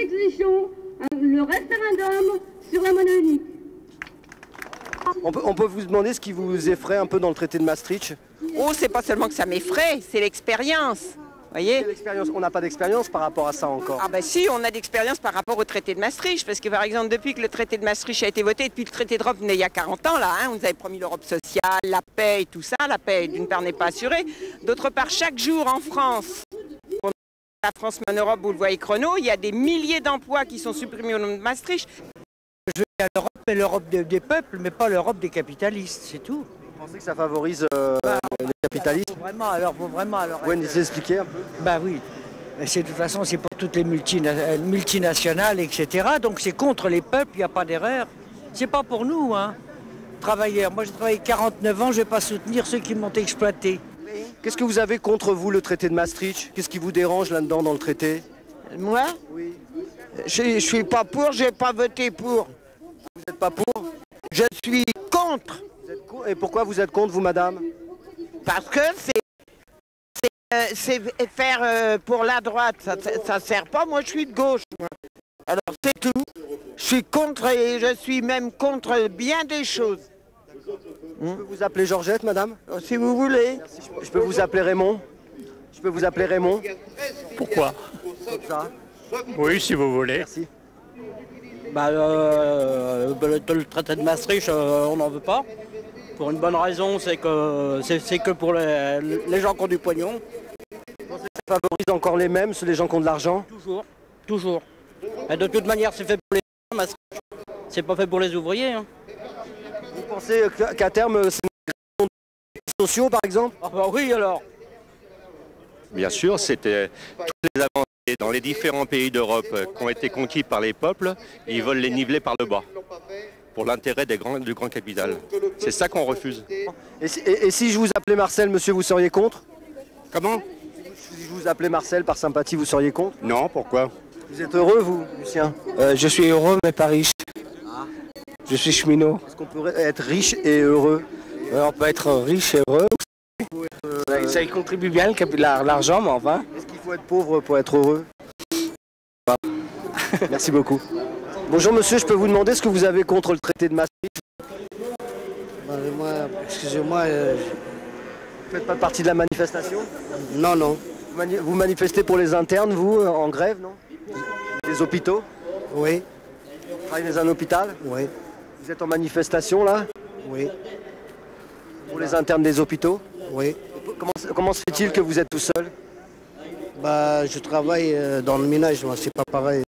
exigeons le référendum sur la monnaie unique. On peut vous demander ce qui vous effraie un peu dans le traité de Maastricht? Oh, c'est pas seulement que ça m'effraie, c'est l'expérience. Voyez, on n'a pas d'expérience par rapport à ça encore. ah ben si, on a d'expérience par rapport au traité de Maastricht, parce que par exemple, depuis que le traité de Maastricht a été voté, depuis le traité d'Europe il y a 40 ans, là, hein, on nous avait promis l'Europe sociale, la paix et tout ça. La paix, d'une part, n'est pas assurée. D'autre part, chaque jour en France, la France en Europe, vous le voyez chrono, il y a des milliers d'emplois qui sont supprimés au nom de Maastricht. Je veux dire, l'Europe est l'Europe des peuples, mais pas l'Europe des capitalistes, c'est tout. Vous pensez que ça favorise les capitalistes? Faut vraiment, alors. Vous pouvez nous expliquer un peu? Bah oui. De toute façon, c'est pour toutes les multinationales, etc. Donc c'est contre les peuples, il n'y a pas d'erreur. C'est pas pour nous, hein. Travailleurs. Moi, j'ai travaillé 49 ans, je ne vais pas soutenir ceux qui m'ont exploité. Qu'est-ce que vous avez contre vous, le traité de Maastricht? Qu'est-ce qui vous dérange là-dedans dans le traité? Moi? Oui. Je suis pas pour, j'ai pas voté pour. Vous n'êtes pas pour? Je suis contre. Et pourquoi vous êtes contre, vous, madame? Parce que c'est faire pour la droite, ça sert pas. Moi, je suis de gauche. Moi. Alors, c'est tout. Je suis contre et je suis même contre bien des choses. Je peux vous appeler Georgette, madame? Si vous voulez. Je peux vous appeler Raymond? Je peux vous appeler Raymond? Pourquoi? Comme ça. Oui, si vous voulez. Merci. Le traité de Maastricht, on n'en veut pas. Pour une bonne raison, c'est que pour les gens qui ont du pognon. Ça favorise encore les mêmes, les gens qui ont de l'argent? Toujours, toujours. Et de toute manière, c'est fait pour les gens, Maastricht. C'est pas fait pour les ouvriers. Hein. Vous pensez qu'à terme, c'est une des sociaux, par exemple? Ah bah oui, alors. Bien sûr, c'était toutes les avancées dans les différents pays d'Europe qui ont été conquis par les peuples, et ils veulent les niveler par le bas, pour l'intérêt du grand capital. C'est ça qu'on refuse. Et si je vous appelais Marcel, monsieur, vous seriez contre? Comment? Si je vous appelais Marcel par sympathie, vous seriez contre? Non, pourquoi? Vous êtes heureux, vous, Lucien? Je suis heureux, mais pas riche. Je suis cheminot. Est-ce qu'on peut être riche et heureux? On peut être riche et heureux. Ça y contribue bien, l'argent, mais enfin. Est-ce qu'il faut être pauvre pour être heureux? Merci beaucoup. Bonjour monsieur, je peux vous demander ce que vous avez contre le traité de Maastricht? Excusez-moi. Vous faites pas partie de la manifestation? Non, non. Vous manifestez pour les internes, vous, en grève, non? Les hôpitaux? Oui. Vous travaillez dans un hôpital? Oui. Vous êtes en manifestation, là? Oui. Pour les internes des hôpitaux? Oui. Comment se fait-il que vous êtes tout seul? Je travaille dans le ménage, moi, c'est pas pareil.